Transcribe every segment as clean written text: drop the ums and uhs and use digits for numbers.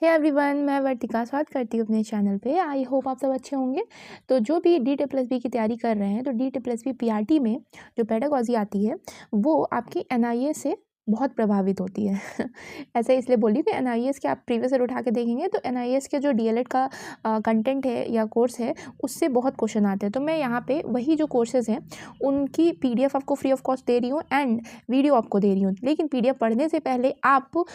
Hey everyone, मैं वर्तिका स्वागत करती हूँ अपने चैनल पे। आई होप आप सब अच्छे होंगे। तो जो भी DSSB की तैयारी कर रहे हैं, तो DSSB PRT में जो पेडागॉजी आती है वो आपकी NIS से बहुत प्रभावित होती है ऐसा इसलिए बोली कि NIS के आप प्रीवियस ईयर उठा के देखेंगे तो NIS के जो DLED का कंटेंट है या कोर्स है उससे बहुत क्वेश्चन आते हैं। तो मैं यहाँ पे वही जो कोर्सेज़ हैं उनकी PDF आपको फ्री ऑफ कॉस्ट दे रही हूँ एंड वीडियो आपको दे रही हूँ। लेकिन PDF पढ़ने से पहले आप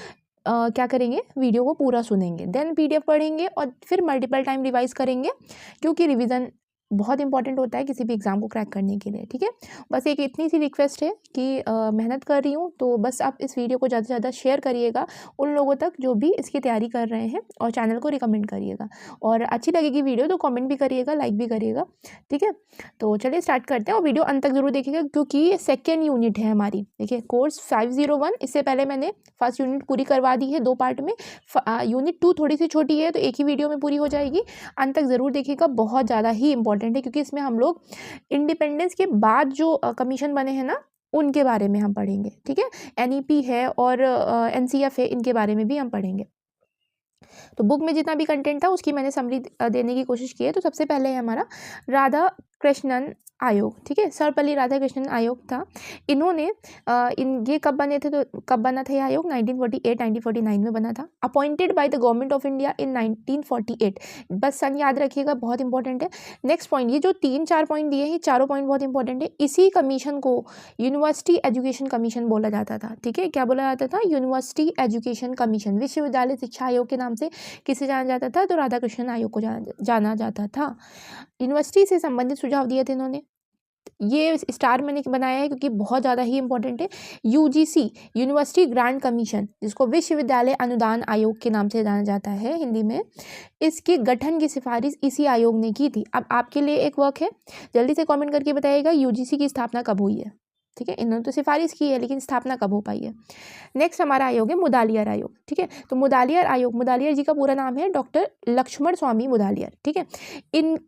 क्या करेंगे, वीडियो को पूरा सुनेंगे, देन PDF पढ़ेंगे और फिर मल्टीपल टाइम रिवाइज करेंगे, क्योंकि रिवीजन बहुत इंपॉर्टेंट होता है किसी भी एग्ज़ाम को क्रैक करने के लिए। ठीक है, बस एक इतनी सी रिक्वेस्ट है कि मेहनत कर रही हूँ तो बस आप इस वीडियो को ज़्यादा से ज़्यादा शेयर करिएगा उन लोगों तक जो भी इसकी तैयारी कर रहे हैं, और चैनल को रिकमेंड करिएगा। और अच्छी लगेगी वीडियो तो कमेंट भी करिएगा, लाइक भी करिएगा। ठीक है, तो चलिए स्टार्ट करते हैं और वीडियो अंत तक जरूर देखिएगा, क्योंकि सेकेंड यूनिट है हमारी। देखिए, कोर्स 501, इससे पहले मैंने फर्स्ट यूनिट पूरी करवा दी है 2 पार्ट में। यूनिट 2 थोड़ी सी छोटी है तो एक ही वीडियो में पूरी हो जाएगी। अंत तक ज़रूर देखिएगा, बहुत ज़्यादा ही इंपॉर्टेंट है, क्योंकि इसमें हम लोग इंडिपेंडेंस के बाद जो कमीशन बने हैं ना उनके बारे में हम पढ़ेंगे। ठीक है, NEP है और NCF है, इनके बारे में भी हम पढ़ेंगे। तो बुक में जितना भी कंटेंट था उसकी मैंने समरी देने की कोशिश की है। तो सबसे पहले है हमारा राधा कृष्णन आयोग। ठीक है, सर्वपल्ली राधाकृष्णन आयोग था। इन्होंने ये कब बने थे, तो कब बना था ये आयोग? 1948-1949 में बना था। Appointed by the government of India in 1948। बस सन याद रखिएगा, बहुत इंपॉर्टेंट है। नेक्स्ट पॉइंट, ये जो 3-4 पॉइंट दिए हैं, चारों पॉइंट बहुत इंपॉर्टेंट है। इसी कमीशन को यूनिवर्सिटी एजुकेशन कमीशन बोला जाता था। ठीक है, क्या बोला जाता था? University education commission. विश्वविद्यालय शिक्षा आयोग के नाम से किसे जाना जाता था? तो राधाकृष्णन आयोग को जाना जाता था। यूनिवर्सिटी से संबंधित सुझाव दिए थे इन्होंने। ये स्टार मैंने बनाया है क्योंकि बहुत ज़्यादा ही इंपॉर्टेंट है। UGC, यूनिवर्सिटी ग्रांट कमीशन, जिसको विश्वविद्यालय अनुदान आयोग के नाम से जाना जाता है हिंदी में, इसके गठन की सिफारिश इसी आयोग ने की थी। अब आपके लिए एक वर्क है, जल्दी से कमेंट करके बताइएगा UGC की स्थापना कब हुई है। ठीक है, इन्होंने तो सिफारिश की है लेकिन स्थापना कब हो पाई है। नेक्स्ट हमारा आयोग है मुदालियार आयोग। ठीक है, तो मुदालियार आयोग, मुदालियार जी का पूरा नाम है डॉक्टर लक्ष्मण स्वामी मुदालियार। ठीक है,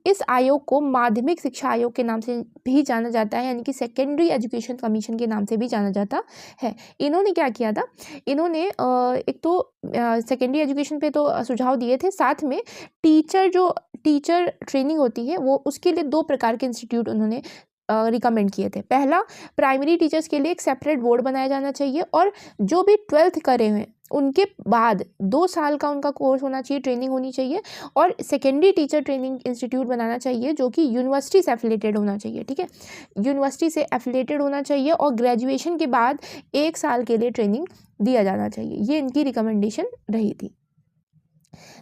इस आयोग को माध्यमिक शिक्षा आयोग के नाम से भी जाना जाता है, यानी कि सेकेंडरी एजुकेशन कमीशन के नाम से भी जाना जाता है। इन्होंने क्या किया था? इन्होंने एक तो सेकेंडरी एजुकेशन पे तो सुझाव दिए थे, साथ में टीचर ट्रेनिंग होती है वो, उसके लिए 2 प्रकार के इंस्टीट्यूट उन्होंने रिकमेंड किए थे। पहला, प्राइमरी टीचर्स के लिए एक सेपरेट बोर्ड बनाया जाना चाहिए, और जो भी 12th करे हुए उनके बाद 2 साल का उनका कोर्स होना चाहिए, ट्रेनिंग होनी चाहिए, और सेकेंडरी टीचर ट्रेनिंग इंस्टीट्यूट बनाना चाहिए जो कि यूनिवर्सिटी से एफिलेटेड होना चाहिए। ठीक है, यूनिवर्सिटी से एफिलेटेड होना चाहिए, और ग्रेजुएशन के बाद 1 साल के लिए ट्रेनिंग दिया जाना चाहिए। ये इनकी रिकमेंडेशन रही थी।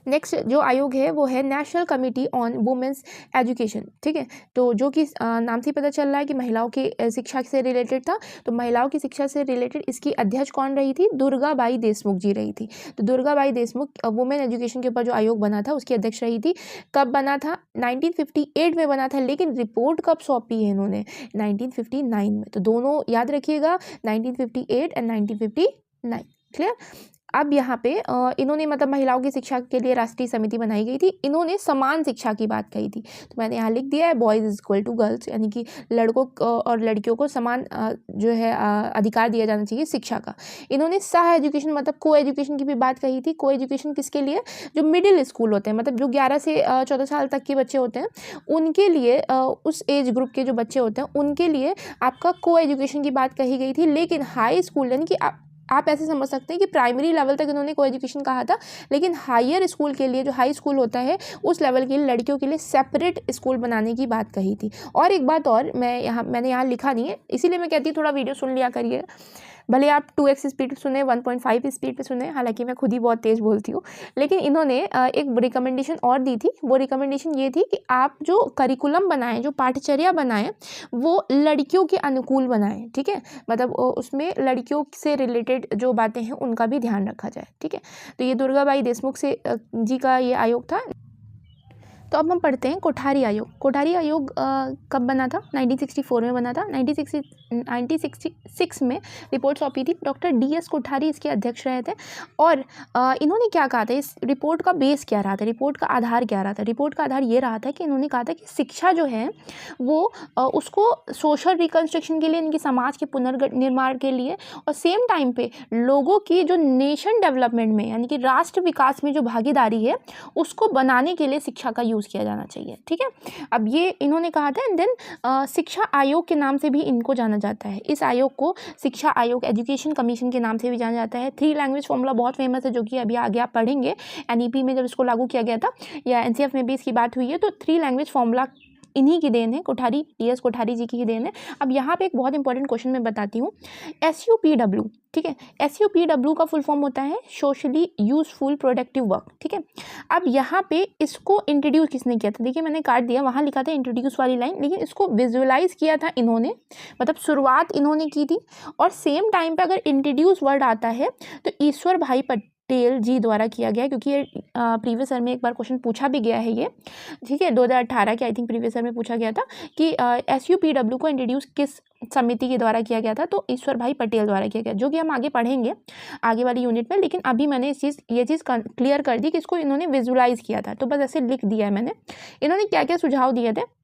नेक्स्ट जो आयोग है वो है national committee on women's education. ठीक है, तो जो कि नाम से पता चल रहा है कि महिलाओं की शिक्षा से रिलेटेड था। तो महिलाओं की शिक्षा से रिलेटेड इसकी अध्यक्ष कौन रही थी? दुर्गाबाई देशमुख जी रही थी। तो दुर्गाबाई देशमुख वुमेन एजुकेशन के ऊपर जो आयोग बना था उसकी अध्यक्ष रही थी। कब बना था? 1958 में बना था, लेकिन रिपोर्ट कब सौंपी है इन्होंने? 1959 में। तो दोनों याद रखिएगा, 1958 एंड 1959। क्लियर? अब यहाँ पे इन्होंने मतलब महिलाओं की शिक्षा के लिए राष्ट्रीय समिति बनाई गई थी। इन्होंने समान शिक्षा की बात कही थी, तो मैंने यहाँ लिख दिया है boys is equal to girls, यानी कि लड़कों और लड़कियों को समान जो है अधिकार दिया जाना चाहिए शिक्षा का। इन्होंने सह एजुकेशन मतलब को एजुकेशन की भी बात कही थी। को एजुकेशन किसके लिए? जो मिडिल स्कूल होते हैं, मतलब जो 11 से 14 साल तक के बच्चे होते हैं उनके लिए, उस एज ग्रुप के जो बच्चे होते हैं उनके लिए आपका को एजुकेशन की बात कही गई थी। लेकिन हाई स्कूल, यानी कि आप ऐसे समझ सकते हैं कि प्राइमरी लेवल तक इन्होंने को एजुकेशन कहा था, लेकिन हायर स्कूल के लिए, जो हाई स्कूल होता है उस लेवल के लिए लड़कियों के लिए सेपरेट स्कूल बनाने की बात कही थी। और एक बात और मैंने यहाँ लिखा नहीं है, इसीलिए मैं कहती हूँ थोड़ा वीडियो सुन लिया करिए, भले आप 2x स्पीड पे सुने, 1.5 स्पीड पे सुने, हालांकि मैं खुद ही बहुत तेज़ बोलती हूँ। लेकिन इन्होंने एक रिकमेंडेशन और दी थी। वो रिकमेंडेशन ये थी कि आप जो करिकुलम बनाएं, जो पाठ्यचर्या बनाएं, वो लड़कियों के अनुकूल बनाएं। ठीक है, मतलब उसमें लड़कियों से रिलेटेड जो बातें हैं उनका भी ध्यान रखा जाए। ठीक है, तो ये दुर्गाबाई देशमुख जी का ये आयोग था। तो अब हम पढ़ते हैं कोठारी आयोग। कोठारी आयोग कब बना था? 1964 में बना था। 1966 में रिपोर्ट सौंपी थी। डॉक्टर DS कोठारी इसके अध्यक्ष रहे थे। और इन्होंने क्या कहा था, इस रिपोर्ट का बेस क्या रहा था, रिपोर्ट का आधार क्या रहा था? रिपोर्ट का आधार ये रहा था कि इन्होंने कहा था कि शिक्षा जो है वो उसको सोशल रिकन्स्ट्रक्शन के लिए, इनकी समाज के पुनर्निर्माण के लिए, और सेम टाइम पे लोगों की जो नेशन डेवलपमेंट में यानी कि राष्ट्र विकास में जो भागीदारी है उसको बनाने के लिए शिक्षा का यूज़ किया जाना चाहिए। ठीक है, अब ये इन्होंने कहा था। एंड देन शिक्षा आयोग के नाम से भी इनको जाना जाता है। इस आयोग को शिक्षा आयोग, एजुकेशन कमीशन के नाम से भी जाना जाता है। 3 लैंग्वेज फॉर्मूला बहुत फेमस है, जो कि अभी आगे आप पढ़ेंगे। NEP में जब इसको लागू किया गया था या NCF में भी इसकी बात हुई है, तो 3 लैंग्वेज फॉर्मूला इन्हीं की देन है, कोठारी, DS कोठारी जी की देन है। अब यहाँ पे एक बहुत इंपॉर्टेंट क्वेश्चन मैं बताती हूँ। SUPW, ठीक है, SUPW का फुल फॉर्म होता है सोशली यूजफुल प्रोडक्टिव वर्क। ठीक है, अब यहाँ पे इसको इंट्रोड्यूस किसने किया था? देखिए मैंने काट दिया, वहाँ लिखा था इंट्रोड्यूस वाली लाइन, लेकिन इसको विजुअलाइज किया था इन्होंने, मतलब शुरुआत इन्होंने की थी। और सेम टाइम पे अगर इंट्रोड्यूस वर्ड आता है तो ईश्वर भाई पटेल जी द्वारा किया गया, क्योंकि ये प्रीवियस ईयर में एक बार क्वेश्चन पूछा भी गया है ये। ठीक है, 2018 के आई थिंक प्रीवियस ईयर में पूछा गया था कि SUPW को इंट्रोड्यूस किस समिति के द्वारा किया गया था? तो ईश्वर भाई पटेल द्वारा किया गया, जो कि हम आगे पढ़ेंगे आगे वाली यूनिट में। लेकिन अभी मैंने ये चीज़ क्लियर कर दी कि इसको इन्होंने विजुलाइज किया था, तो बस ऐसे लिख दिया है मैंने। इन्होंने क्या क्या सुझाव दिए थे?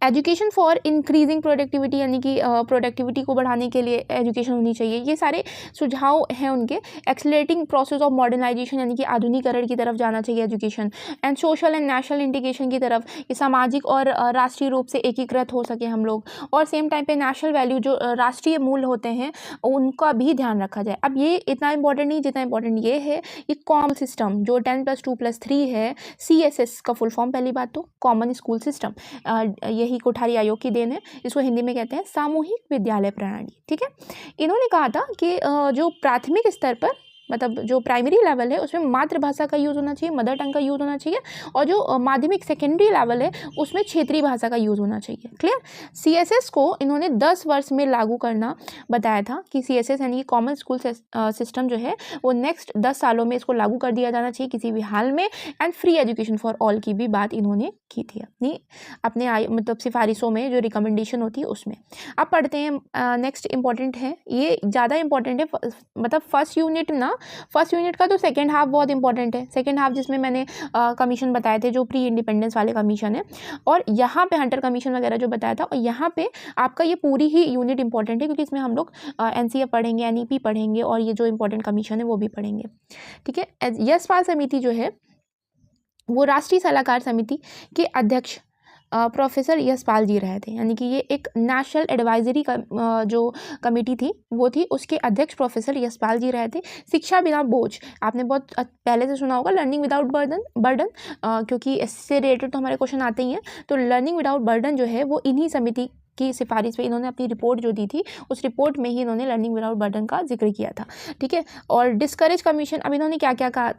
एजुकेशन फॉर इंक्रीजिंग प्रोडक्टिविटी, यानी कि प्रोडक्टिविटी को बढ़ाने के लिए एजुकेशन होनी चाहिए, ये सारे सुझाव हैं उनके। एक्सेलरेटिंग प्रोसेस ऑफ मॉडर्नाइजेशन, यानी कि आधुनिकीकरण की तरफ जाना चाहिए education. And social and national integration की तरफ, कि सामाजिक और राष्ट्रीय रूप से एकीकृत हो सके हम लोग। और सेम टाइम पे नेशनल वैल्यू, जो राष्ट्रीय मूल्य होते हैं, उनका भी ध्यान रखा जाए। अब ये इतना इंपॉर्टेंट नहीं जितना इंपॉर्टेंट ये है, ये कॉमन सिस्टम जो 10+2+3 है, CSS का फुल फॉर्म, पहली बात तो कॉमन स्कूल सिस्टम, यही कोठारी आयोग की देन है। इसको हिंदी में कहते हैं सामूहिक विद्यालय प्रणाली। ठीक है, इन्होंने कहा था कि जो प्राथमिक स्तर पर, मतलब जो प्राइमरी लेवल है उसमें मातृभाषा का यूज़ होना चाहिए, मदर टंग का यूज़ होना चाहिए। और जो माध्यमिक सेकेंडरी लेवल है उसमें क्षेत्रीय भाषा का यूज़ होना चाहिए। क्लियर? CSS को इन्होंने 10 वर्ष में लागू करना बताया था, कि CSS यानी कि कॉमन स्कूल सिस्टम जो है वो नेक्स्ट 10 सालों में इसको लागू कर दिया जाना चाहिए किसी भी हाल में। And free education for all की भी बात इन्होंने की थी अपने मतलब सिफारिशों में, जो रिकमेंडेशन होती है उसमें। अब पढ़ते हैं नेक्स्ट इंपॉर्टेंट है, ये ज़्यादा इंपॉर्टेंट है, मतलब फर्स्ट यूनिट का तो सेकेंड हाफ बहुत इंपॉर्टेंट है। सेकेंड हाफ जिसमें मैंने कमीशन बताए थे, जो प्री इंडिपेंडेंस वाले कमीशन है, और यहाँ पे हंटर कमीशन वगैरह जो बताया था, और यहाँ पे आपका ये पूरी ही यूनिट इंपॉर्टेंट है, क्योंकि इसमें हम लोग NCF पढ़ेंगे, NEP पढ़ेंगे, और ये जो इंपॉर्टेंट कमीशन है वो भी पढ़ेंगे। ठीक है, यशपाल समिति जो है वो राष्ट्रीय सलाहकार समिति के अध्यक्ष प्रोफेसर यशपाल जी रहे थे, यानी कि ये एक नेशनल एडवाइजरी जो कमेटी थी वो थी, उसके अध्यक्ष प्रोफेसर यशपाल जी रहे थे। शिक्षा बिना बोझ, आपने बहुत पहले से सुना होगा, लर्निंग विदाउट बर्डन, क्योंकि इससे रिलेटेड तो हमारे क्वेश्चन आते ही हैं। तो लर्निंग विदाउट बर्डन जो है वो इन्हीं समिति की सिफारिश पे इन्होंने अपनी रिपोर्ट जो दी थी, उस रिपोर्ट में ही इन्होंने लर्निंग विदाउट बर्डन का जिक्र किया था। ठीक है, और डिस्करेज कमीशन, अब इन्होंने क्या क्या कहा,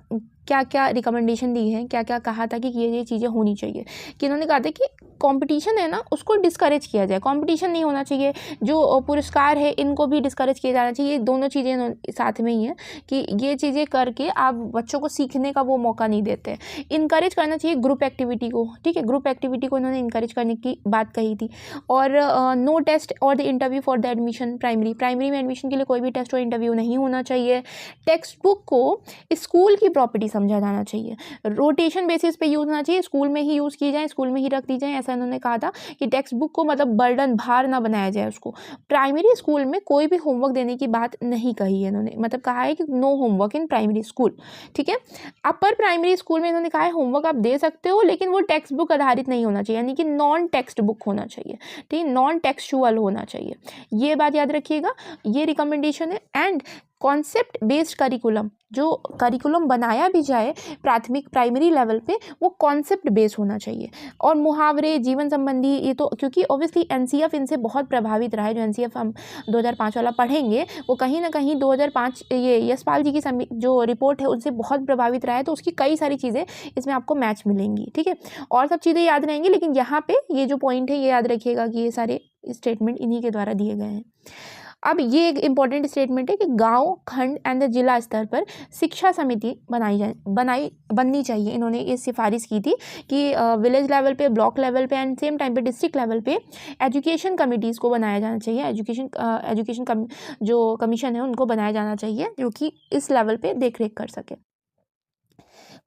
क्या क्या रिकमेंडेशन दी है, क्या क्या कहा था कि ये चीज़ें होनी चाहिए, कि इन्होंने कहा था कि कंपटीशन है ना उसको डिस्करेज किया जाए, कंपटीशन नहीं होना चाहिए, जो पुरस्कार है इनको भी डिस्करेज किया जाना चाहिए। दोनों चीज़ें साथ में ही हैं, कि ये चीज़ें करके आप बच्चों को सीखने का वो मौका नहीं देते। इनकरेज करना चाहिए ग्रुप एक्टिविटी को। ठीक है, ग्रुप एक्टिविटी को इन्होंने इनकरेज करने की बात कही थी। और नो टेस्ट और the interview for the admission, primary में एडमिशन के लिए कोई भी टेस्ट और इंटरव्यू नहीं होना चाहिए। टेक्स्ट बुक को स्कूल की प्रॉपर्टी समझा जाना चाहिए, रोटेशन बेसिस पे यूज़ होना चाहिए, स्कूल में ही यूज़ की जाए, स्कूल में ही रख दी जाए। ऐसा इन्होंने कहा था कि टेक्स्ट बुक को मतलब बर्डन, भार ना बनाया जाए उसको। प्राइमरी स्कूल में कोई भी होमवर्क देने की बात नहीं कही है इन्होंने, मतलब कहा है कि no homework in primary school. ठीक है, अपर प्राइमरी स्कूल में इन्होंने कहा है होमवर्क आप दे सकते हो, लेकिन वो टेक्स्ट बुक आधारित नहीं होना चाहिए, यानी कि नॉन टेक्स्ट बुक होना चाहिए। ठीक है, नॉन टेक्सचुअल होना चाहिए, ये बात याद रखिएगा, ये रिकमेंडेशन है। एंड कॉन्सेप्ट बेस्ड करिकुलम, जो करिकुलम बनाया भी जाए प्राइमरी लेवल पे, वो कॉन्सेप्ट बेस्ड होना चाहिए। और मुहावरे, जीवन संबंधी, ये तो क्योंकि ऑब्वियसली NCF इनसे बहुत प्रभावित रहा है। जो NCF हम 2005 वाला पढ़ेंगे वो कहीं ना कहीं 2005 ये यशपाल जी की जो रिपोर्ट है उनसे बहुत प्रभावित रहा है, तो उसकी कई सारी चीज़ें इसमें आपको मैच मिलेंगी। ठीक है, और सब चीज़ें याद रहेंगी, लेकिन यहाँ पे ये जो पॉइंट है ये याद रखिएगा कि ये सारे स्टेटमेंट इन्हीं के द्वारा दिए गए हैं। अब ये एक इम्पॉर्टेंट स्टेटमेंट है कि गांव, खंड एंड जिला स्तर पर शिक्षा समिति बननी चाहिए। इन्होंने ये सिफारिश की थी कि विलेज लेवल पे, ब्लॉक लेवल पे एंड सेम टाइम पे डिस्ट्रिक्ट लेवल पे एजुकेशन कमिटीज़ को बनाया जाना चाहिए। एजुकेशन जो कमीशन है उनको बनाया जाना चाहिए जो कि इस लेवल पे देख रेख कर सके।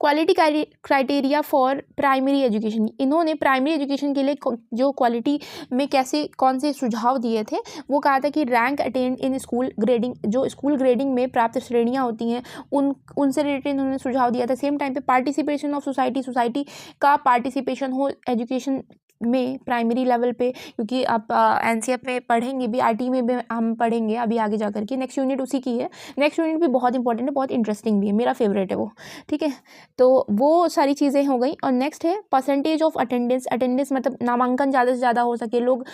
Quality criteria for primary education, इन्होंने प्राइमरी एजुकेशन के लिए जो क्वालिटी में कैसे कौन से सुझाव दिए थे वो कहा था कि rank attend in school grading, जो स्कूल ग्रेडिंग में प्राप्त श्रेणियां होती हैं उनसे रिलेटेड इन्होंने सुझाव दिया था। सेम टाइम पे पार्टिसिपेशन ऑफ सोसाइटी का पार्टिसिपेशन हो एजुकेशन में प्राइमरी लेवल पे, क्योंकि आप एनसीएफ में पढ़ेंगे भी, आरटी में भी हम पढ़ेंगे अभी आगे जा करके। नेक्स्ट यूनिट उसी की है। नेक्स्ट यूनिट भी बहुत इंपॉर्टेंट है, बहुत इंटरेस्टिंग भी है, मेरा फेवरेट है वो। ठीक है, तो वो सारी चीज़ें हो गई। और नेक्स्ट है परसेंटेज ऑफ अटेंडेंस मतलब नामांकन ज़्यादा से ज़्यादा हो सके। लोग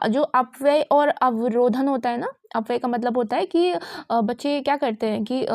जो अपव्यय और अवरोधन होता है ना, अपव्यय का मतलब होता है कि बच्चे क्या करते हैं कि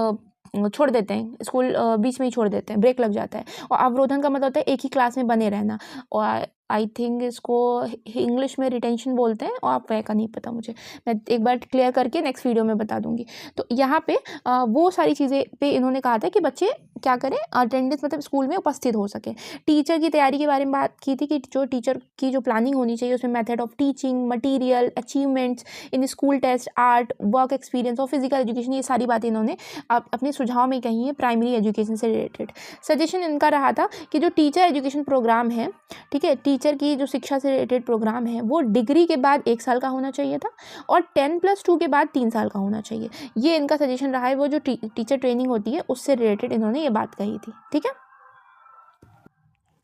छोड़ देते हैं स्कूल, बीच में ही छोड़ देते हैं, ब्रेक लग जाता है। और अवरोधन का मतलब होता है एक ही क्लास में बने रहना, और आई थिंक इसको इंग्लिश में रिटेंशन बोलते हैं, और आप वह का नहीं पता मुझे, मैं एक बार क्लियर करके नेक्स्ट वीडियो में बता दूंगी। तो यहाँ पे वो सारी चीज़ें पे इन्होंने कहा था कि बच्चे क्या करें, अटेंडेंस मतलब स्कूल में उपस्थित हो सके। टीचर की तैयारी के बारे में बात की थी कि जो टीचर की जो प्लानिंग होनी चाहिए उसमें method of teaching, material, achievements in school test, art, work experience और फिजिकल एजुकेशन, ये सारी बातें इन्होंने अपने सुझाव में कही है प्राइमरी एजुकेशन से रिलेटेड। सजेशन इनका रहा था कि जो टीचर एजुकेशन प्रोग्राम है, ठीक है, टीचर की जो शिक्षा से रिलेटेड प्रोग्राम है वो डिग्री के बाद 1 साल का होना चाहिए था और 10+2 के बाद 3 साल का होना चाहिए। ये इनका सजेशन रहा है। वो जो टीचर ट्रेनिंग होती है उससे रिलेटेड इन्होंने ये बात कही थी। ठीक है,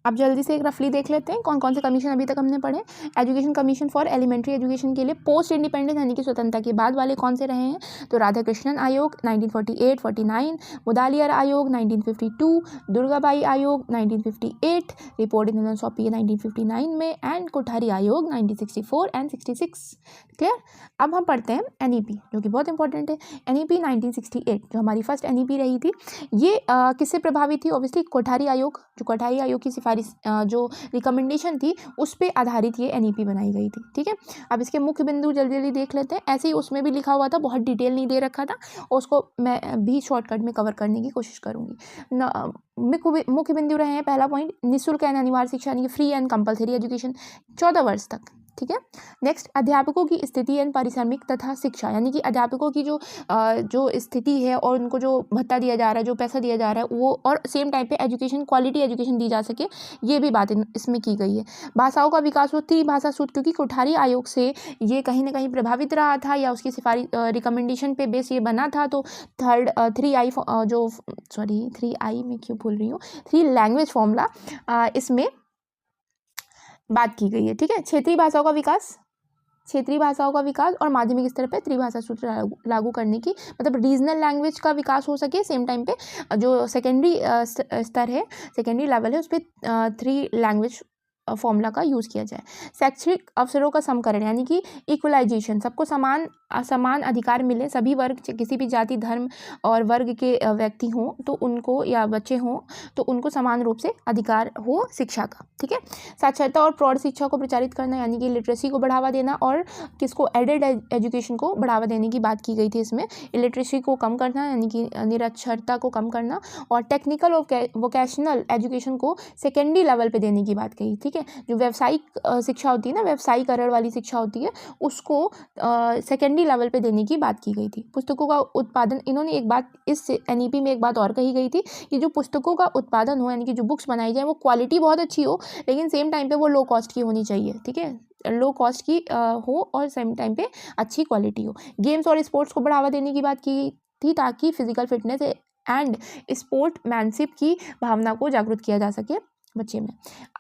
अब जल्दी से एक रफली देख लेते हैं कौन कौन से कमीशन अभी तक हमने पढ़े। Education commission for elementary education के लिए पोस्ट इंडिपेंडेंस यानी कि स्वतंत्रता के बाद वाले कौन से रहे हैं, तो राधाकृष्णन आयोग 1948-49, मुदालियार आयोग 1952, दुर्गाबाई आयोग 1958, रिपोर्ट इन्होंने सौंपी है 1959 में, एंड कोठारी आयोग 1964 एंड 66। क्लियर। अब हम पढ़ते हैं एनईपी जो कि बहुत इंपॉर्टेंट है। एनईपी 1968 जो हमारी फर्स्ट एनईपी रही थी, ये किससे प्रभावित थी, ऑब्वियसली कोठारी आयोग, जो कोठारी आयोग की सिफारिश जो रिकमेंडेशन थी उस पर आधारित ये एनईपी बनाई गई थी। ठीक है, अब इसके मुख्य बिंदु जल्दी जल्दी देख लेते हैं। ऐसे ही उसमें भी लिखा हुआ था, बहुत डिटेल नहीं दे रखा था, और उसको मैं भी शॉर्टकट में कवर करने की कोशिश करूँगी। मुख्य बिंदु रहे हैं, पहला पॉइंट, निःशुल्क एंड अनिवार्य शिक्षा यानी कि फ्री एंड कंपलसरी एजुकेशन 14 वर्ष तक। ठीक है, नेक्स्ट, अध्यापकों की स्थिति एंड पारिश्रमिक तथा शिक्षा यानी कि अध्यापकों की जो स्थिति है और उनको जो भत्ता दिया जा रहा है, जो पैसा दिया जा रहा है वो, और सेम टाइम पे एजुकेशन, क्वालिटी एजुकेशन दी जा सके, ये भी बात इसमें की गई है। भाषाओं का विकास हो, त्रिभाषा सूत्र, क्योंकि कोठारी आयोग से ये कहीं ना कहीं प्रभावित रहा था या उसकी सिफारिश रिकमेंडेशन पे बेस ये बना था। तो 3 में क्यों भूल रही हूँ, 3 लैंग्वेज फॉर्मूला इसमें बात की गई है। ठीक है, क्षेत्रीय भाषाओं का विकास और माध्यमिक स्तर पे त्रिभाषा सूत्र लागू करने की, मतलब रीजनल लैंग्वेज का विकास हो सके। सेम टाइम पे जो सेकेंडरी स्तर है, सेकेंडरी लेवल है, उस पर 3 लैंग्वेज फॉर्मूला का यूज़ किया जाए। शैक्षिक अवसरों का समकरण यानी कि इक्वलाइजेशन, सबको समान अधिकार मिले, सभी वर्ग, किसी भी जाति, धर्म और वर्ग के व्यक्ति हों तो उनको, या बच्चे हों तो उनको समान रूप से अधिकार हो शिक्षा का। ठीक है, साक्षरता और प्रौढ़ शिक्षा को प्रचारित करना यानी कि लिटरेसी को बढ़ावा देना, और किसको, एडेड एजुकेशन को बढ़ावा देने की बात की गई थी। इसमें इलिटरेसी को कम करना यानी कि निरक्षरता को कम करना, और टेक्निकल और वोकेशनल एजुकेशन को सेकेंडरी लेवल पे देने की बात कही। ठीक है, जो व्यावसायिक शिक्षा होती है ना, व्यावसायीकरण वाली शिक्षा होती है, उसको सेकेंडरी लेवल पे देने की बात की गई थी। पुस्तकों का उत्पादन, इन्होंने एक बात इस एनईपी में एक बात और कही गई थी कि जो पुस्तकों का उत्पादन हो यानी कि जो बुक्स बनाई जाए वो क्वालिटी बहुत अच्छी हो, लेकिन सेम टाइम पे वो लो कॉस्ट की होनी चाहिए। ठीक है, लो कॉस्ट की हो और सेम टाइम पे अच्छी क्वालिटी हो। गेम्स और स्पोर्ट्स को बढ़ावा देने की बात की थी ताकि फिजिकल फिटनेस एंड स्पोर्ट्समैनशिप की भावना को जागरूक किया जा सके बच्चे में।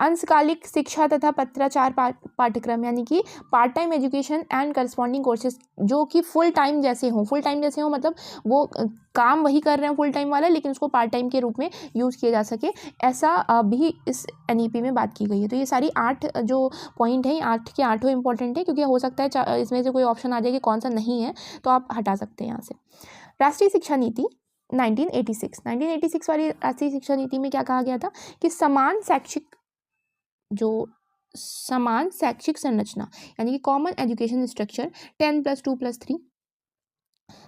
अंशकालिक शिक्षा तथा पत्राचार पाठ्यक्रम यानी कि part time education and corresponding courses जो कि फुल टाइम जैसे हों, मतलब वो काम वही कर रहे हैं फुल टाइम वाला, लेकिन उसको पार्ट टाइम के रूप में यूज़ किया जा सके, ऐसा भी इस एनईपी में बात की गई है। तो ये सारी 8 जो पॉइंट हैं, 8 के 8 इंपॉर्टेंट है, क्योंकि हो सकता है इसमें से कोई ऑप्शन आ जाए कि कौन सा नहीं है, तो आप हटा सकते हैं यहाँ से। राष्ट्रीय शिक्षा नीति 1986 वाली राष्ट्रीय शिक्षा नीति में क्या कहा गया था कि समान शैक्षिक संरचना यानी कि कॉमन एजुकेशन स्ट्रक्चर 10+2+3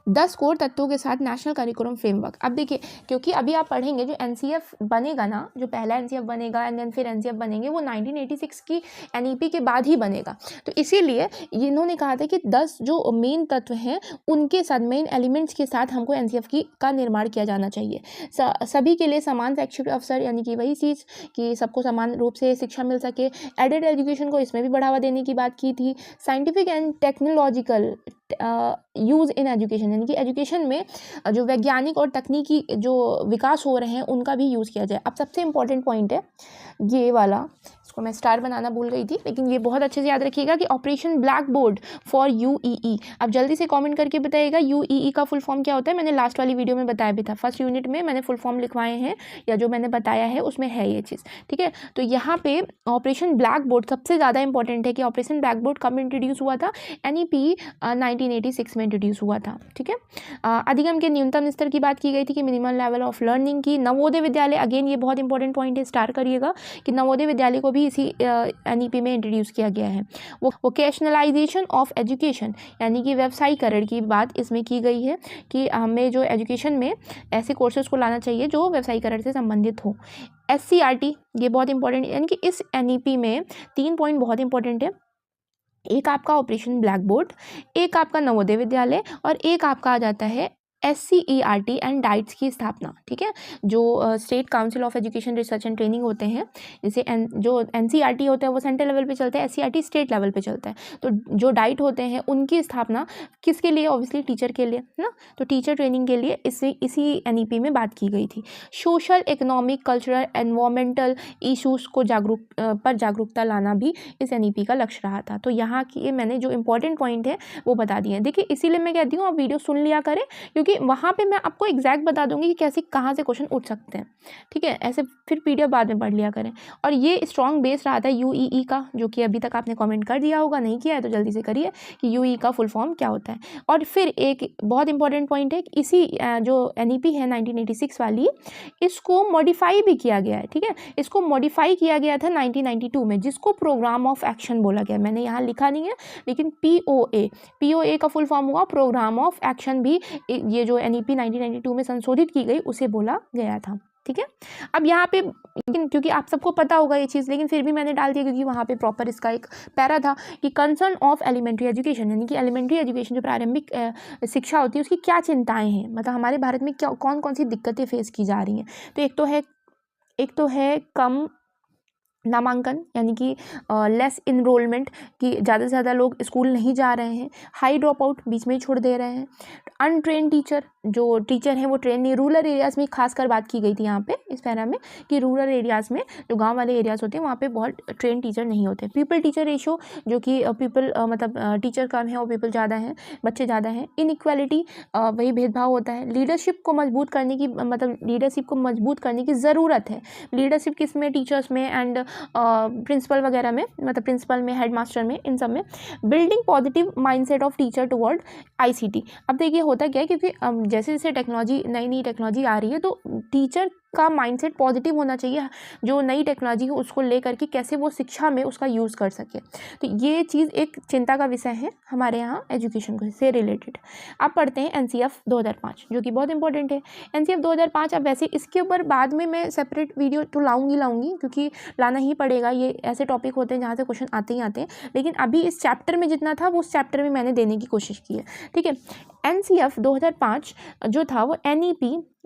10 कोर तत्वों के साथ नेशनल करिकुलम फ्रेमवर्क। अब देखिए, क्योंकि अभी आप पढ़ेंगे जो एनसीएफ बनेगा ना, जो पहला एनसीएफ बनेगा एंड देन फिर एनसीएफ बनेंगे, वो 1986 की एनईपी के बाद ही बनेगा। तो इसीलिए इन्होंने कहा था कि 10 जो मेन तत्व हैं उनके साथ, मेन एलिमेंट्स के साथ हमको एनसीएफ का निर्माण किया जाना चाहिए। सभी के लिए समान शैक्षिक अवसर, यानी कि वही चीज़ कि सबको समान रूप से शिक्षा मिल सके। एडेड एजुकेशन को इसमें भी बढ़ावा देने की बात की थी। Scientific and technological use in education, यानी कि एजुकेशन में जो वैज्ञानिक और तकनीकी जो विकास हो रहे हैं उनका भी यूज़ किया जाए। अब सबसे इम्पॉर्टेंट पॉइंट है ये वाला, इसको मैं स्टार बनाना भूल गई थी, लेकिन ये बहुत अच्छे से याद रखिएगा कि ऑपरेशन ब्लैक बोर्ड फॉर यूईई। अब जल्दी से कमेंट करके बताइएगा यूईई का फुल फॉर्म क्या होता है। मैंने लास्ट वाली वीडियो में बताया भी था, फर्स्ट यूनिट में मैंने फुल फॉर्म लिखवाए हैं, या जो मैंने बताया है उसमें है ये चीज़, ठीक है। तो यहाँ पे ऑपरेशन ब्लैक बोर्ड सबसे ज़्यादा इंपॉर्टेंट है कि ऑपरेशन ब्लैक बोर्ड कब इंट्रोड्यूस हुआ था, एनईपी 1986 में इंट्रोड्यूस हुआ था, ठीक है। अधिगम के न्यूनतम स्तर की बात की गई थी कि मिनिमम लेवल ऑफ लर्निंग की। नवोदय विद्यालय, अगेन ये बहुत इंपॉर्टेंट पॉइंट है, स्टार करिएगा कि नवोदय विद्यालय को भी इसी एनईपी में इंट्रोड्यूस किया गया है। वो वोकेशनलाइजेशन ऑफ एजुकेशन, यानी कि व्यवसायीकरण की बात इसमें की गई है कि हमें जो एजुकेशन में ऐसे कोर्सेज को लाना चाहिए जो व्यवसायीकरण से संबंधित हो। एससीईआरटी, ये बहुत इंपॉर्टेंट, यानी कि इस एनईपी में 3 पॉइंट बहुत इंपॉर्टेंट है। एक आपका ऑपरेशन ब्लैक बोर्ड, एक आपका नवोदय विद्यालय, और एक आपका आ जाता है एससीईआरटी एंड डाइट्स की स्थापना, ठीक है। जो state council of education research and training होते हैं, जैसे जो एनसीईआरटी होता है वो सेंट्रल लेवल पे चलता है, एससीईआरटी स्टेट लेवल पे चलता है। तो जो डाइट होते हैं उनकी स्थापना किसके लिए, ऑब्वियसली टीचर के लिए, है ना। तो टीचर ट्रेनिंग के लिए इसी एनईपी में बात की गई थी। Social, economic, cultural, environmental issues को जागरूकता लाना भी इस एनईपी का लक्ष्य रहा था। तो यहाँ की मैंने जो इंपॉर्टेंट पॉइंट है वो बता दिए हैं। देखिए, इसीलिए मैं कहती हूँ आप वीडियो सुन लिया करें, क्योंकि वहाँ पे मैं आपको एग्जैक्ट बता दूंगी कि कैसे कहाँ से क्वेश्चन उठ सकते हैं, ठीक है। ऐसे फिर पीडीएफ बाद में पढ़ लिया करें। और ये स्ट्रॉन्ग बेस रहा था यूईई का, जो कि अभी तक आपने कमेंट कर दिया होगा, नहीं किया है तो जल्दी से करिए कि यूईई का फुल फॉर्म क्या होता है। और फिर एक बहुत इंपॉर्टेंट पॉइंट है कि इसी जो एनईपी है 1986 वाली, इसको मॉडिफाई भी किया गया है, ठीक है। इसको मॉडिफाई किया गया था 1992 में, जिसको प्रोग्राम ऑफ एक्शन बोला गया। मैंने यहाँ लिखा नहीं है, लेकिन पीओए का फुल फॉर्म हुआ प्रोग्राम ऑफ एक्शन, भी ये जो एनईपी 1992 में संशोधित की गई उसे बोला गया था, ठीक है। अब यहाँ पे, लेकिन क्योंकि आप सबको पता होगा ये चीज़, लेकिन फिर भी मैंने डाल दिया क्योंकि वहाँ पे प्रॉपर इसका एक पैरा था कि कंसर्न ऑफ एलिमेंट्री एजुकेशन, यानी कि एलिमेंट्री एजुकेशन जो प्रारंभिक शिक्षा होती है उसकी क्या चिंताएं हैं, मतलब हमारे भारत में क्या कौन कौन सी दिक्कतें फेस की जा रही हैं। तो एक तो है कम नामांकन, यानी कि लेस इनरोलमेंट, कि ज़्यादा से ज़्यादा लोग स्कूल नहीं जा रहे हैं। हाई ड्रॉप आउट, बीच में ही छोड़ दे रहे हैं। अनट्रेन टीचर, जो टीचर हैं वो ट्रेन नहीं। रूरल एरियाज़ में खासकर बात की गई थी यहाँ पे इस पैरा में कि रूरल एरियाज़ में, जो गांव वाले एरियाज़ होते हैं वहाँ पे बहुत ट्रेन टीचर नहीं होते। पीपल टीचर रेशो, जो कि पीपल मतलब टीचर कम है और पीपल ज़्यादा हैं, बच्चे ज़्यादा हैं। इनइक्वालिटी, वही भेदभाव होता है। लीडरशिप को मजबूत करने की, मतलब लीडरशिप को मजबूत करने की ज़रूरत है। लीडरशिप किस में, टीचर्स में एंड प्रिंसिपल वगैरह में, मतलब प्रिंसिपल में, हेड मास्टर में, इन सब में। Building positive mindset of teacher toward ICT. अब देखिए होता क्या है, क्योंकि जैसे जैसे टेक्नोलॉजी, नई टेक्नोलॉजी आ रही है, तो टीचर का माइंडसेट पॉजिटिव होना चाहिए, जो नई टेक्नोलॉजी है उसको लेकर के कैसे वो शिक्षा में उसका यूज़ कर सके। तो ये चीज़ एक चिंता का विषय है हमारे यहाँ एजुकेशन से रिलेटेड। अब पढ़ते हैं एनसीएफ 2005, जो कि बहुत इंपॉर्टेंट है। एनसीएफ 2005, अब वैसे इसके ऊपर बाद में मैं सेपरेट वीडियो तो लाऊंगी, क्योंकि लाना ही पड़ेगा। ये ऐसे टॉपिक होते हैं जहाँ से क्वेश्चन आते ही आते हैं, लेकिन अभी इस चैप्टर में जितना था वो उस चैप्टर में मैंने देने की कोशिश की है, ठीक है। एनसीएफ 2005 जो था वो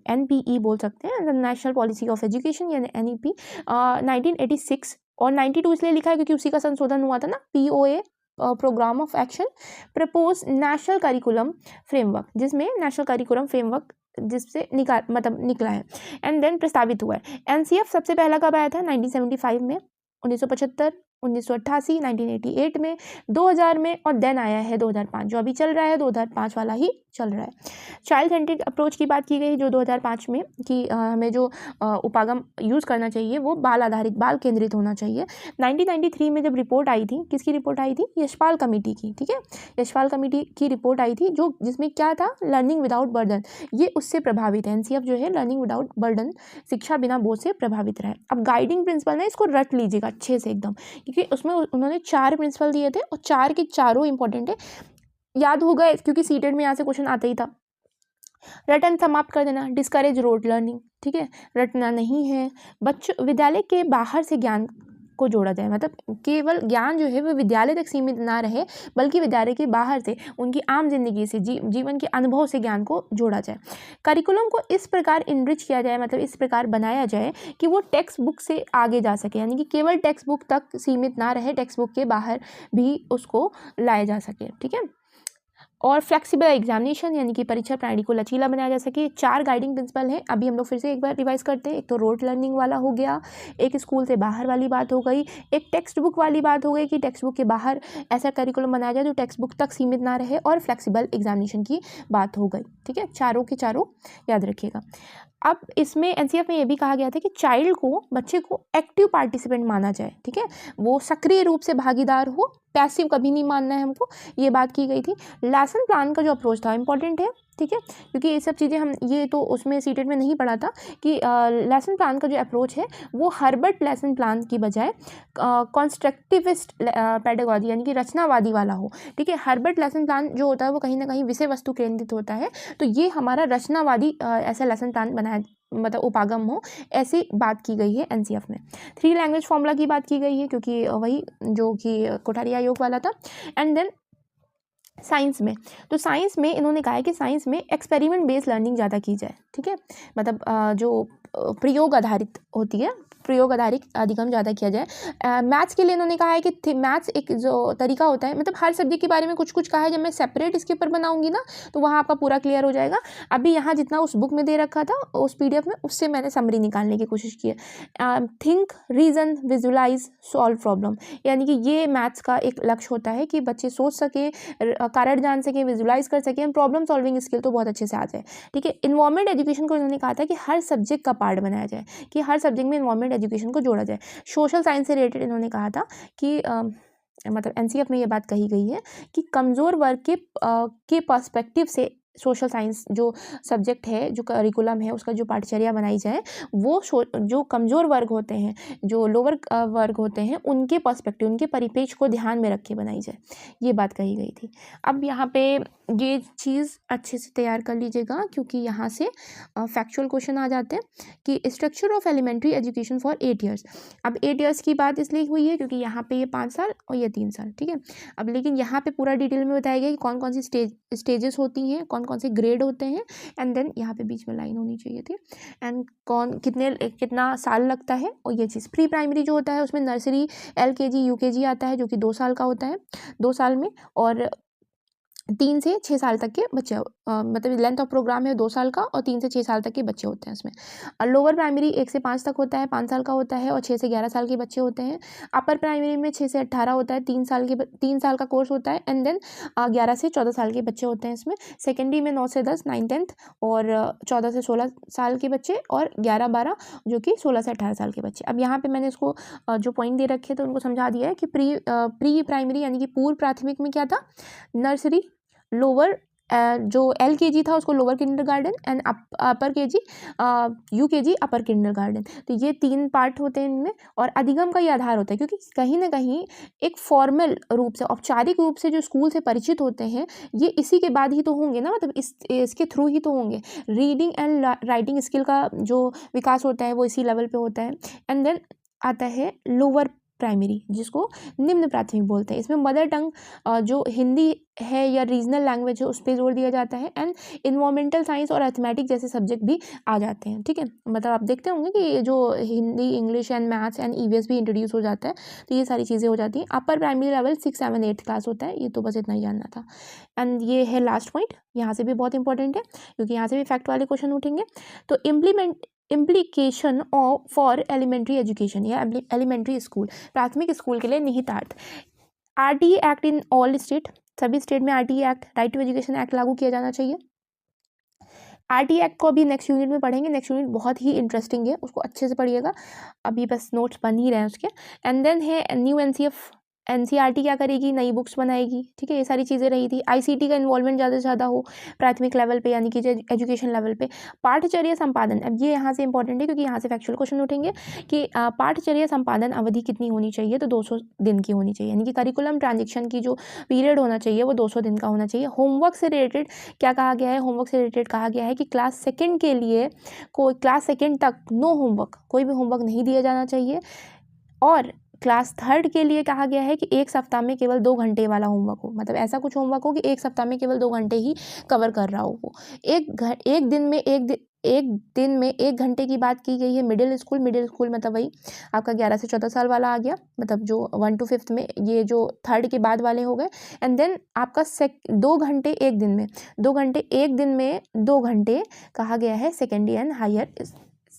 एनपीई बोल सकते हैं, नेशनल पॉलिसी ऑफ एजुकेशन, यानी एनईपी 1986 और 92 इसलिए लिखा है क्योंकि उसी का संशोधन हुआ था ना। POA, programme of action, propose national curriculum framework, जिसमें नेशनल करिकुलम फ्रेमवर्क जिससे निकला है एंड देन प्रस्तावित हुआ है। एनसीएफ सबसे पहला कब आया था, 1975 में, 1975, 1988, 1988 में, 2000 में, और देन आया है 2005। जो अभी चल रहा है 2005 वाला ही चल रहा है। चाइल्ड सेंट्रिक अप्रोच की बात की गई जो 2005 में, कि हमें जो उपागम यूज़ करना चाहिए वो बाल आधारित, बाल केंद्रित होना चाहिए। 1993 में जब रिपोर्ट आई थी, किसकी रिपोर्ट आई थी, यशपाल कमेटी की, ठीक है। यशपाल कमेटी की रिपोर्ट आई थी, जो जिसमें क्या था, लर्निंग विदाउट बर्डन, ये उससे प्रभावित है। एनसीएफ जो है लर्निंग विदाउट बर्डन, शिक्षा बिना बोझ से प्रभावित रहे। अब गाइडिंग प्रिंसिपल ना, इसको रट लीजिएगा अच्छे से एकदम, क्योंकि उसमें उन्होंने 4 प्रिंसिपल दिए थे और 4 के चारों इंपॉर्टेंट है। याद होगा क्योंकि सीटेट में यहाँ से क्वेश्चन आता ही था। रटन समाप्त कर देना, डिस्करेज रोड लर्निंग, ठीक है, रटना नहीं है। बच्चों विद्यालय के बाहर से ज्ञान को जोड़ा जाए, मतलब केवल ज्ञान जो है वो विद्यालय तक सीमित ना रहे बल्कि विद्यालय के बाहर से उनकी आम जिंदगी से जीवन के अनुभव से ज्ञान को जोड़ा जाए। करिकुलम को इस प्रकार इनरिच किया जाए, मतलब इस प्रकार बनाया जाए कि वो टेक्स्ट बुक से आगे जा सके, यानी कि केवल टेक्स्ट बुक तक सीमित ना रहे, टेक्स्ट बुक के बाहर भी उसको लाया जा सके, ठीक है। और फ्लेक्सिबल एग्जामिनेशन, यानी कि परीक्षा प्रणाली को लचीला बनाया जा सके। 4 गाइडिंग प्रिंसिपल हैं, अभी हम लोग फिर से एक बार रिवाइज करते हैं। एक तो रोड लर्निंग वाला हो गया, एक स्कूल से बाहर वाली बात हो गई, एक टेक्स्ट बुक वाली बात हो गई कि टेक्स्ट बुक के बाहर ऐसा करिकुलम बनाया जाए जो टेक्स्ट बुक तक सीमित ना रहे, और फ्लेक्सिबल एग्जामिनेशन की बात हो गई, ठीक है। चारों के चारों याद रखिएगा। अब इसमें एनसीएफ में ये भी कहा गया था कि चाइल्ड को, बच्चे को एक्टिव पार्टिसिपेंट माना जाए, ठीक है, वो सक्रिय रूप से भागीदार हो, पैसिव कभी नहीं मानना है हमको, ये बात की गई थी। लेसन प्लान का जो अप्रोच था इंपॉर्टेंट है, ठीक है, क्योंकि ये सब चीज़ें हम ये तो उसमें सीटेट में नहीं पढ़ा था कि लेसन प्लान का जो अप्रोच है वो हर्बर्ट लेसन प्लान की बजाय कॉन्स्ट्रक्टिविस्ट पेडागॉजी यानी कि रचनावादी वाला हो, ठीक है। हर्बर्ट लेसन प्लान जो होता है वो कहीं ना कहीं विषय वस्तु केंद्रित होता है, तो ये हमारा रचनावादी ऐसा लेसन प्लान बनाया, मतलब उपागम हो, ऐसी बात की गई है एनसीएफ में। 3 लैंग्वेज फॉर्मूला की बात की गई है क्योंकि वही जो कि कोठारी आयोग वाला था। एंड देन साइंस में, तो साइंस में इन्होंने कहा है कि साइंस में एक्सपेरिमेंट बेस्ड लर्निंग ज़्यादा की जाए, ठीक है, मतलब जो प्रयोग आधारित होती है, प्रयोग आधारित अधिगम ज़्यादा किया जाए। मैथ्स के लिए इन्होंने कहा है कि मैथ्स एक जो तरीका होता है, मतलब हर सब्जेक्ट के बारे में कुछ कुछ कहा है, जब मैं सेपरेट इसके ऊपर बनाऊंगी ना तो वहाँ आपका पूरा क्लियर हो जाएगा। अभी यहाँ जितना उस बुक में दे रखा था उस पीडीएफ में, उससे मैंने समरी निकालने की कोशिश की है। Think, reason, visualise, solve problem, यानी कि ये मैथ्स का एक लक्ष्य होता है कि बच्चे सोच सके, कारण जान सके, विजुलाइज कर सके, प्रॉब्लम सॉल्विंग स्किल तो बहुत अच्छे से आ जाए, ठीक है। इन्वायरमेंट एजुकेशन को इन्होंने कहा था कि हर सब्जेक्ट का पार्ट बनाया जाए, कि हर सब्जेक्ट में इन्वायरमेंट एजुकेशन को जोड़ा जाए। सोशल साइंस से रिलेटेड इन्होंने कहा था कि मतलब एनसीएफ में ये बात कही गई है कि कमज़ोर वर्ग के पर्सपेक्टिव से सोशल साइंस जो सब्जेक्ट है, जो करिकुलम है, उसका जो पाठचर्या बनाई जाए वो जो कमज़ोर वर्ग होते हैं, जो लोअर वर्ग होते हैं, उनके पर्सपेक्टिव, उनके परिप्रेक्ष्य को ध्यान में रख के बनाई जाए, ये बात कही गई थी। अब यहाँ पे ये चीज़ अच्छे से तैयार कर लीजिएगा क्योंकि यहाँ से फैक्चुअल क्वेश्चन आ जाते हैं कि structure of elementary education for 8 years. अब 8 ईयर्स की बात इसलिए हुई है क्योंकि यहाँ पे ये 5 साल और ये 3 साल, ठीक है। अब लेकिन यहाँ पे पूरा डिटेल में बताया गया कि कौन कौन सी स्टेजेस होती हैं, कौन कौन से ग्रेड होते हैं, एंड देन यहाँ पे बीच में लाइन होनी चाहिए थी, एंड कितना साल लगता है। और ये चीज़ प्री प्राइमरी जो होता है उसमें नर्सरी, LKG, UKG आता है जो कि 2 साल का होता है, 2 साल में, और 3 से 6 साल तक के बच्चे, मतलब लेंथ ऑफ प्रोग्राम है 2 साल का, और 3 से 6 साल तक के बच्चे होते हैं इसमें। लोअर प्राइमरी 1 से 5 तक होता है, 5 साल का होता है, और 6 से 11 साल के बच्चे होते हैं। अपर प्राइमरी में 6 से 18 होता है, 3 साल का कोर्स होता है, एंड देन 11 से 14 साल के बच्चे होते हैं इसमें। सेकेंडरी में 9 से 10, 9, 10th, और 14 से 16 साल के बच्चे, और 11, 12 जो कि 16 से 18 साल के बच्चे। अब यहाँ पे मैंने इसको जो पॉइंट दे रखे थे उनको समझा दिया है कि प्री प्राइमरी यानी कि पूर्व प्राथमिक में क्या था, नर्सरी, लोअर जो LKG था उसको lower kindergarten, and upper KG UKG upper kindergarten. तो ये 3 पार्ट होते हैं इनमें, और अधिगम का ये आधार होता है क्योंकि कहीं ना कहीं एक फॉर्मल रूप से, औपचारिक रूप से जो स्कूल से परिचित होते हैं ये इसी के बाद ही तो होंगे ना, मतलब इसके थ्रू ही तो होंगे। रीडिंग एंड राइटिंग स्किल का जो विकास होता है वो इसी लेवल पे होता है। एंड देन आता है लोअर प्राइमरी जिसको निम्न प्राथमिक बोलते हैं। इसमें मदर टंग जो हिंदी है या रीजनल लैंग्वेज है उस पर जोर दिया जाता है, एंड इन्वायरमेंटल साइंस और अर्थमेटिक जैसे सब्जेक्ट भी आ जाते हैं, ठीक है। मतलब आप देखते होंगे कि जो Hindi, English and maths and EVS भी इंट्रोड्यूस हो जाता है, तो ये सारी चीज़ें हो जाती हैं। अपर प्राइमरी लेवल 6, 7, 8 क्लास होता है, ये तो बस इतना ही जानना था। एंड ये है लास्ट पॉइंट, यहाँ से भी बहुत इंपॉर्टेंट है क्योंकि यहाँ से भी फैक्ट वाले क्वेश्चन उठेंगे। तो implication of for elementary education या एलिमेंट्री स्कूल, प्राथमिक स्कूल के लिए निहितार्थ। RTE act in all state, सभी स्टेट में RTE act, right to education act लागू किया जाना चाहिए। RTE एक्ट को अभी नेक्स्ट यूनिट में पढ़ेंगे, नेक्स्ट यूनिट बहुत ही इंटरेस्टिंग है, उसको अच्छे से पढ़िएगा, अभी बस नोट्स बन ही रहे हैं उसके। एंड देन है न्यू NCF एनसीईआरटी क्या करेगी, नई बुक्स बनाएगी, ठीक है, ये सारी चीज़ें रही थी। आईसीटी का इन्वॉल्वमेंट ज़्यादा से ज़्यादा हो प्राथमिक लेवल पे, यानी कि एजुकेशन लेवल पे। पाठचर्या संपादन, अब ये यहाँ से इंपॉर्टेंट है क्योंकि यहाँ से फैक्चुअल क्वेश्चन उठेंगे कि पाठचर्या संपादन अवधि कितनी होनी चाहिए, तो 200 दिन की होनी चाहिए, यानी कि करिकुलम ट्रांजेक्शन की जो पीरियड होना चाहिए वो 200 दिन का होना चाहिए। होमवर्क से रिलेटेड क्या कहा गया है, होमवर्क से रिलेटेड कहा गया है कि क्लास सेकेंड के लिए क्लास सेकेंड तक नो होमवर्क, कोई भी होमवर्क नहीं दिया जाना चाहिए। और क्लास थर्ड के लिए कहा गया है कि एक सप्ताह में केवल 2 घंटे वाला होमवर्क हो, मतलब ऐसा कुछ होमवर्क हो कि एक सप्ताह में केवल 2 घंटे ही कवर कर रहा हो वो। एक दिन में 1 घंटे की बात की गई है मिडिल स्कूल मतलब वही आपका 11 से 14 साल वाला आ गया, मतलब जो 1 to 5th में, ये जो थर्ड के बाद वाले हो गए। एंड देन आपका 2 घंटे एक दिन में, 2 घंटे एक दिन में 2 घंटे कहा गया है सेकेंडरी एंड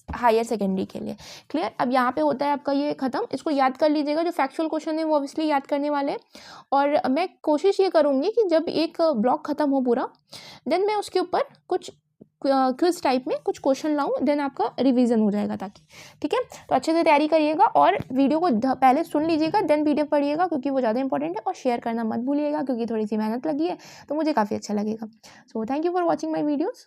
हायर सेकेंडरी के लिए। क्लियर। अब यहाँ पे होता है आपका ये खत्म, इसको याद कर लीजिएगा, जो फैक्चुअल क्वेश्चन है वो ऑब्वियसली याद करने वाले हैं। और मैं कोशिश ये करूँगी कि जब एक ब्लॉक खत्म हो पूरा, देन मैं उसके ऊपर कुछ क्विज टाइप में कुछ क्वेश्चन लाऊं, देन आपका रिवीजन हो जाएगा ताकि, ठीक है। तो अच्छे से तैयारी करिएगा और वीडियो को पहले सुन लीजिएगा, देन पीडीएफ पढ़िएगा क्योंकि वो ज़्यादा इंपॉर्टेंट है, और शेयर करना मत भूलिएगा क्योंकि थोड़ी सी मेहनत लगी है तो मुझे काफ़ी अच्छा लगेगा। So thank you for watching my videos.